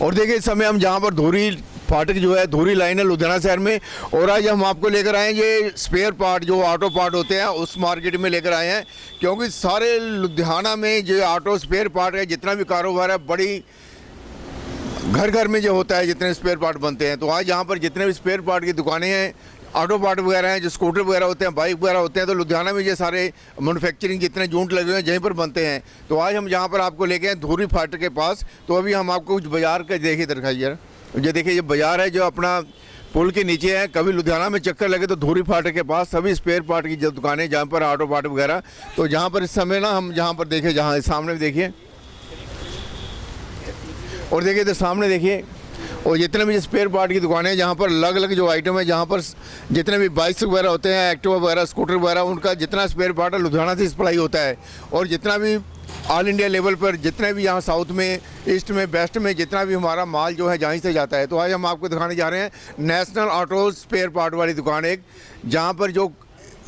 और देखिए इस समय हम जहाँ पर धोरी फाटक जो है, धोरी लाइन है लुधियाना शहर में, और आज हम आपको लेकर आए हैं ये स्पेयर पार्ट जो ऑटो पार्ट होते हैं उस मार्केट में लेकर आए हैं, क्योंकि सारे लुधियाना में जो ऑटो स्पेयर पार्ट है, जितना भी कारोबार है, बड़ी घर घर में जो होता है, जितने स्पेयर पार्ट बनते हैं, तो आज यहाँ पर जितने भी स्पेयर पार्ट की दुकानें हैं, ऑटो पार्ट वगैरह हैं, जो स्कूटर वगैरह होते हैं, बाइक वगैरह होते हैं, तो लुधियाना में ये सारे मैन्युफैक्चरिंग जितने यूनिट लगे हुए हैं यहीं पर बनते हैं। तो आज हम यहाँ पर आपको लेके हैं धोरी फाटक के पास। तो अभी हम आपको कुछ बाज़ार का देखिए दिखाइए यार, ये देखिए ये बाज़ार है जो अपना पुल के नीचे है। कभी लुधियाना में चक्कर लगे तो धोरी फाटक के पास सभी स्पेयर पार्ट की जो दुकानें जहाँ पर ऑटो पार्ट वगैरह, तो जहाँ पर इस समय ना हम जहाँ पर देखें, जहाँ सामने देखिए, और देखिए इधर सामने देखिए, और जितने भी स्पेयर पार्ट की दुकानें हैं जहाँ पर अलग अलग जो आइटम है, जहाँ पर जितने भी बाइक्स वगैरह होते हैं, एक्टिवा वगैरह, स्कूटर वगैरह, उनका जितना स्पेयर पार्ट है लुधियाना से सप्लाई होता है। और जितना भी ऑल इंडिया लेवल पर जितने भी यहाँ साउथ में, ईस्ट में, वेस्ट में जितना भी हमारा माल जो है जहाँ से जाता है। तो आज हम आपको दिखाने जा रहे हैं नेशनल ऑटो स्पेयर पार्ट वाली दुकान एक, जहाँ पर जो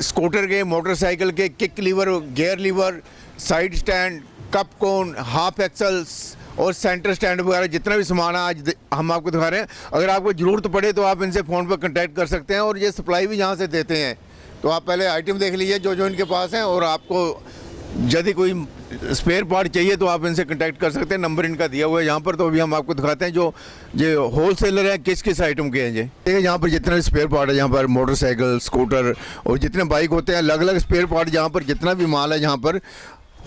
स्कूटर के, मोटरसाइकिल के kick lever, gear lever, side stand, cup cone, half axles और सेंटर स्टैंड वगैरह जितना भी सामान है आज हम आपको दिखा रहे हैं। अगर आपको ज़रूरत पड़े तो आप इनसे फ़ोन पर कांटेक्ट कर सकते हैं, और ये सप्लाई भी यहाँ से देते हैं। तो आप पहले आइटम देख लीजिए जो जो इनके पास हैं, और आपको यदि कोई स्पेयर पार्ट चाहिए तो आप इनसे कांटेक्ट कर सकते हैं। नंबर इनका दिया हुआ है यहाँ पर। तो अभी हम आपको दिखाते हैं जो ये होल सेलर है किस किस आइटम के हैं। ये देखिए यहाँ पर जितने भी स्पेयर पार्ट है, यहाँ पर मोटरसाइकिल, स्कूटर और जितने बाइक होते हैं, अलग अलग स्पेयर पार्ट, जहाँ पर जितना भी माल है, जहाँ पर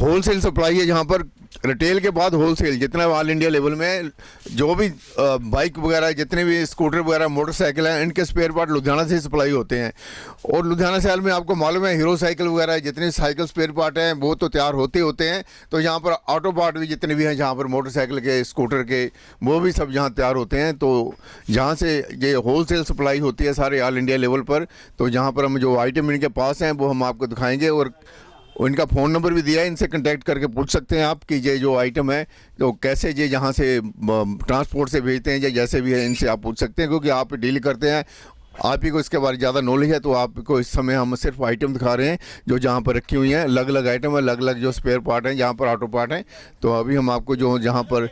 होल सेल सप्लाई है, जहाँ पर रिटेल के बाद होल सेल जितना ऑल इंडिया लेवल में जो भी बाइक वगैरह, जितने भी स्कूटर वगैरह, मोटरसाइकिल हैं, इनके स्पेयर पार्ट लुधियाना से सप्लाई होते हैं। और लुधियाना शहर में आपको मालूम है हीरो साइकिल वगैरह जितने साइकिल स्पेयर पार्ट हैं वो तो तैयार होते हैं। तो यहाँ पर ऑटो पार्ट भी जितने भी हैं, जहाँ पर मोटरसाइकिल के, स्कूटर के, वो भी सब यहाँ तैयार होते हैं। तो जहाँ से ये होल सेल सप्लाई होती है सारे ऑल इंडिया लेवल पर। तो जहाँ पर हम जो आइटम इनके पास हैं वो हम आपको दिखाएँगे, और इनका फ़ोन नंबर भी दिया है, इनसे कांटेक्ट करके पूछ सकते हैं आप कि ये जो आइटम है तो कैसे ये जहाँ से ट्रांसपोर्ट से भेजते हैं या जैसे भी है, इनसे आप पूछ सकते हैं, क्योंकि आप डील करते हैं, आप ही को इसके बारे में ज़्यादा नॉलेज है। तो आपको इस समय हम सिर्फ आइटम दिखा रहे हैं जो जहाँ पर रखी हुई हैं, अलग अलग आइटम है, अलग अलग जो स्पेयर पार्ट हैं, जहाँ पर ऑटो पार्ट हैं। तो अभी हम आपको जो जहाँ पर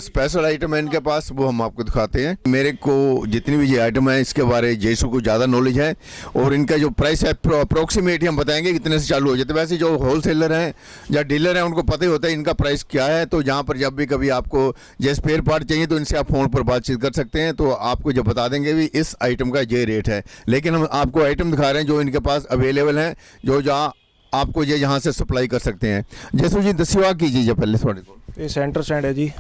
स्पेशल आइटम है इनके पास वो हम आपको दिखाते हैं। मेरे को जितनी भी ये आइटम है इसके बारे जैसू को ज़्यादा नॉलेज है, और इनका जो प्राइस है अप्रोक्सीमेट हम बताएंगे कितने से चालू हो जाते हैं। वैसे जो होल सेलर हैं या डीलर हैं उनको पता ही होता है इनका प्राइस क्या है। तो जहाँ पर जब भी कभी आपको ये स्पेयर पार्ट चाहिए तो इनसे आप फ़ोन पर बातचीत कर सकते हैं, तो आपको जब बता देंगे भी इस आइटम का ये रेट है। लेकिन हम आपको आइटम दिखा रहे हैं जो इनके पास अवेलेबल हैं, जो जहाँ आपको ये यहाँ से सप्लाई कर सकते हैं। जैसू जी दस्यो कीजिए पहले थोड़े को। ये सेंटर स्टैंड है जी,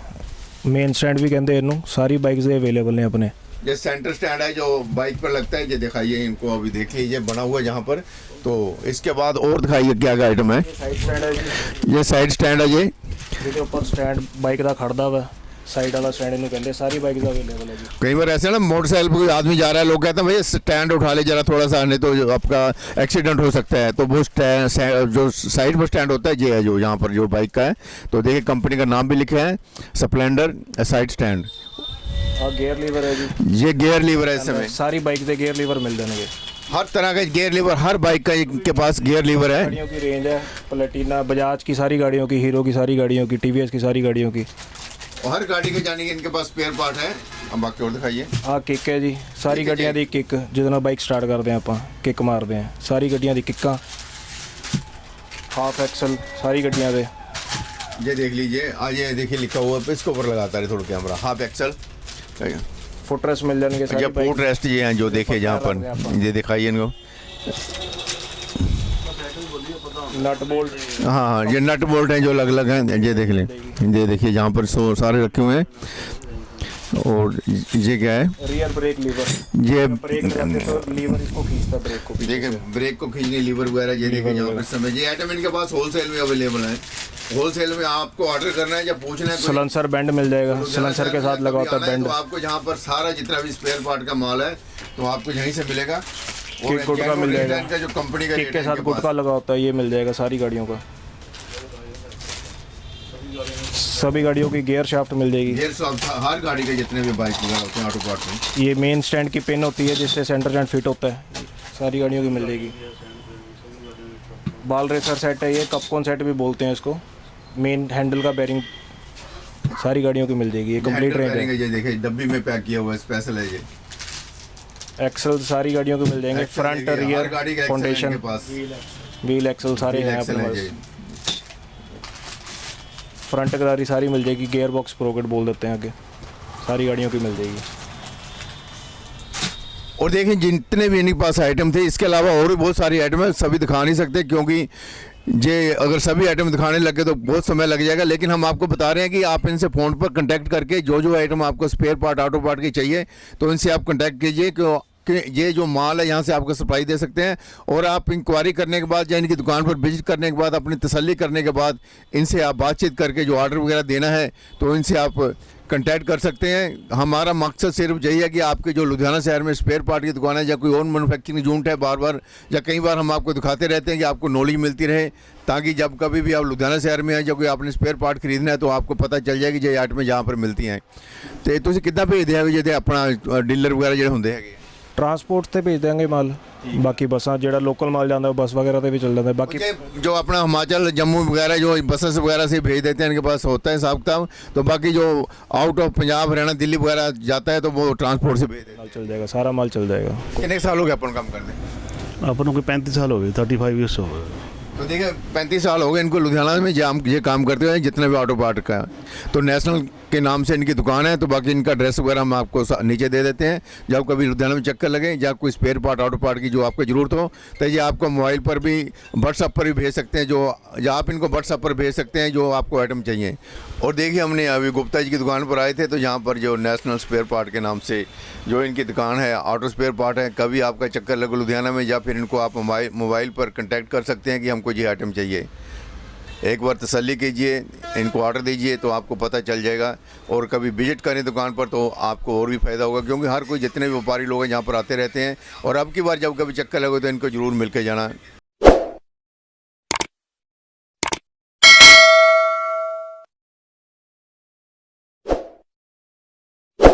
मेन स्टैंड भी कहते हैं इनू, सारी बाइक्स अवेलेबल हैं अपने। ये सेंटर स्टैंड है जो बाइक पर लगता है, ये दिखाइए इनको, अभी देख लीजिए बना हुआ है जहाँ पर। तो इसके बाद और दिखाइए क्या क्या आइटम है। साइड स्टैंड है जी, ये साइड स्टैंड है, ये ऊपर स्टैंड बाइक का खड़दा हुआ साइड वाला स्टैंड इन्हों कहते हैं, सारी बाइक अवेलेबल है जी। कई बार ऐसे ना मोटरसाइकिल पर कोई आदमी जा रहा है, लोग कहते हैं भाई स्टैंड उठा ले जरा थोड़ा सा, नहीं तो आपका एक्सीडेंट हो सकता है। तो वो जो साइड पर स्टैंड होता है ये है जो यहाँ पर जो बाइक का है। तो देखिए कंपनी का नाम भी लिखा है, स्प्लेंडर साइड स्टैंड। और गियर लीवर है जी, ये गियर लीवर है, इस समय सारी बाइक से गियर लीवर मिल जाएंगे, हर तरह का गियर लीवर, हर बाइक का इनके पास गियर लीवर है। गाड़ियों की रेंज है, प्लेटिना, बजाज की सारी गाड़ियों की, हीरो की सारी गाड़ियों की, टीवीएस की सारी गाड़ियों की, और हर गाड़ी के जाने के इनके पास स्पेयर पार्ट है। अब बाकी और दिखाइए। हाँ किक है जी, सारी गड्डियां दी किक, जितना बाइक स्टार्ट करते हैं आप किक मारते हैं, सारी गड्डियां दी किक्का, हाफ एक्सल सारी गड्डियां दे। ये देख लीजिए, आज ये देखिए लिखा हुआ है, इसके ऊपर लगाता है थोड़ा कैमरा, हाफ एक्सल फुट मिल जाएंगे सारी। फुट रेस्ट ये हैं जो देखे जहाँ पर, ये दिखाइए इनको, नट बोल्ट। हाँ ये नट बोल्ट हैं जो अलग अलग हैं, ये देख लें, ये देखिए जहाँ पर सारे रखे हुए हैं। और ये क्या है, रियर ब्रेक लीवर, ये ब्रेक तो लीवर इसको खींचता, ब्रेक को देखिए ब्रेक को खींचने लीवर वगैरह, ये देखिए यहाँ पर समय ये आइटम इनके पास होलसेल में अवेलेबल है। होलसेल में आपको ऑर्डर करना है या पूछना है, सलेंसर बैंड मिल जाएगा, सलेंसर के साथ लगा होता है बैंड। तो आपको जहाँ पर सारा जितना भी स्पेयर पार्ट का माल है तो आपको यहीं से मिलेगा। किक गुटका मिल जाएगा, इनका जो कंपनी का किक के साथ गुटका लगा होता है, ये मिल जाएगा सारी गाड़ियों का। सभी गाड़ियों की गियर शाफ्ट मिल जाएगी, गियर शाफ्ट हर गाड़ी के जितने भी बाइक वगैरह होते हैं ऑटो पार्ट में। ये मेन स्टैंड की पिन होती है जिससे सेंटर स्टैंड फिट होता है, सारी गाड़ियों की मिल जाएगी। बाल रेसर सेट है ये, कपकॉन सेट भी बोलते हैं इसको, मेन हैंडल का बेरिंग सारी गाड़ियों की मिल जाएगी, ये कंप्लीट रेंज है। ये देखिए डब्बी में पैक किया हुआ है, स्पेशल है ये। एक्सल सारी गाड़ियों को मिल जाएंगे, एक्सेल फ्रंट देखिए, हर रियर गाड़ी का एक्सेल है फाउंडेशन इनके पास। व्हील एक्सल सारे हैं एक्सेल अपने है पास। ये। फ्रंट गाड़ी सारी मिल जाएगी, गियर बॉक्स प्रोकेट बोल देते हैं आगे, सारी गाड़ियों की मिल जाएगी। और देखिए जितने भी इनके पास आइटम थे, इसके अलावा और भी बहुत सारी आइटम है, सभी दिखा नहीं सकते क्योंकि ये अगर सभी आइटम दिखाने लगे तो बहुत समय लग जाएगा। लेकिन हम आपको बता रहे हैं कि आप इनसे फ़ोन पर कांटेक्ट करके जो जो आइटम आपको स्पेयर पार्ट ऑटो पार्ट की चाहिए तो इनसे आप कांटेक्ट कीजिए कि ये जो माल है यहाँ से आपको सप्लाई दे सकते हैं। और आप इंक्वायरी करने के बाद या इनकी दुकान पर विजिट करने के बाद अपनी तसल्ली करने के बाद इनसे आप बातचीत करके जो ऑर्डर वगैरह देना है तो इनसे आप कांटेक्ट कर सकते हैं। हमारा मकसद सिर्फ यही है कि आपके जो लुधियाना शहर में स्पेयर पार्ट की दुकान है या कोई और मैन्युफैक्चरिंग यूनिट है, बार बार या कई बार हम आपको दिखाते रहते हैं कि आपको नॉलेज मिलती रहे, ताकि जब कभी भी आप लुधियाना शहर में आए या कोई आपने स्पेयर पार्ट खरीदना है तो आपको पता चल जाएगी जो आइटमें जहाँ पर मिलती हैं। तो तुम कितना भेज दिया जे अपना डीलर वगैरह जो होंगे है ट्रांसपोर्ट से भेज देंगे माल, बाकी बसा जो लोकल माल जाता है बस वगैरह से भी चल जाता है। बाकी जो अपना हिमाचल जम्मू वगैरह जो बसेस वगैरह से भेज देते हैं इनके पास होता है हिसाब किताब। तो बाकी जो आउट ऑफ पंजाब हरियाणा दिल्ली वगैरह जाता है तो वो ट्रांसपोर्ट से भेज देते माल चल जाएगा, सारा माल चल जाएगा। हैं। कितने साल हो गए अपन काम करने? अपन को 35 साल हो गए, 35 ईयर्स हो गए। तो देखिए 35 साल हो गए इनको लुधियाना में ये काम करते हुए जितने भी ऑटो पार्ट का। तो नेशनल के नाम से इनकी दुकान है, तो बाकी इनका एड्रेस वगैरह हम आपको नीचे दे देते हैं। जब कभी लुधियाना में चक्कर लगे या कोई स्पेयर पार्ट ऑटो पार्ट की जो आपको ज़रूरत हो तो ये आपको मोबाइल पर भी व्हाट्सअप पर भी भेज सकते हैं, जो या आप इनको व्हाट्सअप पर भेज सकते हैं जो आपको आइटम चाहिए। और देखिए हमने अभी गुप्ता जी की दुकान पर आए थे तो यहाँ पर जो नेशनल स्पेयर पार्ट के नाम से जो इनकी दुकान है ऑटो स्पेयर पार्ट है, कभी आपका चक्कर लगे लुधियाना में या फिर इनको आप मोबाइल पर कॉन्टैक्ट कर सकते हैं कि हमको ये आइटम चाहिए। एक बार तसल्ली कीजिए, इनको ऑर्डर दीजिए तो आपको पता चल जाएगा। और कभी विजिट करें दुकान पर तो आपको और भी फ़ायदा होगा, क्योंकि हर कोई जितने भी व्यापारी लोग हैं यहाँ पर आते रहते हैं। और अब की बार जब कभी चक्कर लगे तो इनको ज़रूर मिल के जाना।